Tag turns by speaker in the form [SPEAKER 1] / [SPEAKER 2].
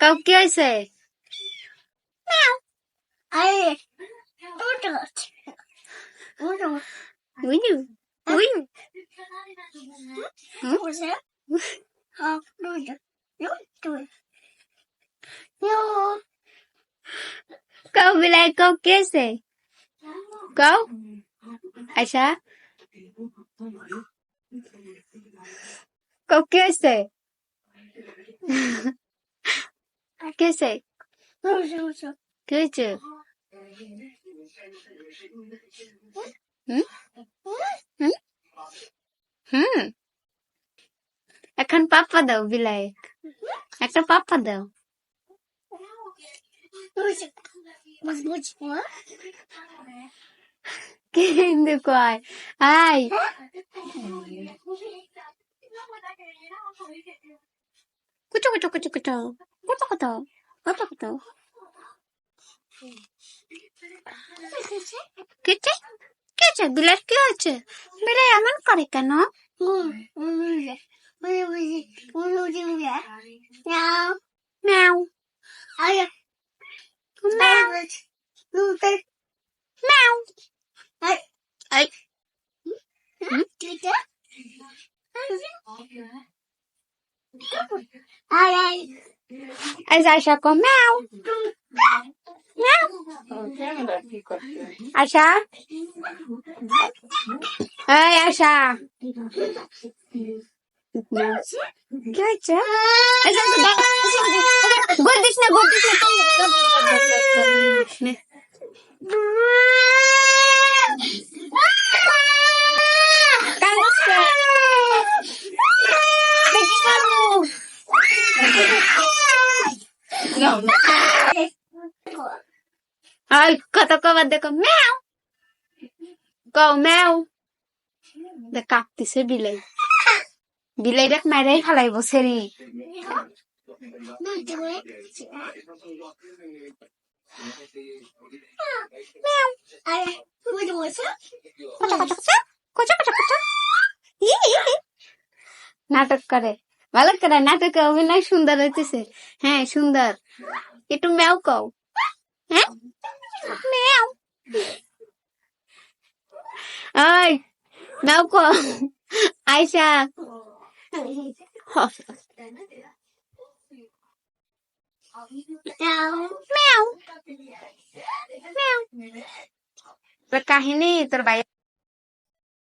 [SPEAKER 1] Cow কি হয়েছে? Cow বিলাই কাউ কি হয়েছে? কাউ আয়সা কাউ কি হয়েছে? কি হয়েছে? কি হয়েছে? এখন পাপ্পা দাও বিলাই, একটা পাপ্পা দাও। কিন্তু কয় আই কুচো কুচো কুচো কুচো কুচো কুচো কুচো কুচো কেছে কেছে বিলাই কি হয়েছে? বিলাই এমন করে কেন? ম্যাও ম্যাও আই আয়সা কো ম্যাও ম্যাও আয়সা এই আয়সা কি হয়েছে? গোল দিস না গোল দিস না Ay, kata kawan deko meow. Kau meow. Dekak tise bilai. Bilai dek marai halai boseri. Meow. Kocha kocha kocha. নাটক করে ভালো করে নাটকে অভিনয় সুন্দর হইতেছে। হ্যাঁ সুন্দর, একটু ম্যাও কও। হ্যাঁ ম্যাও ওই ম্যাও কও আয়সা ম্যাও ম্যাও। কাহিনী তোর ভাই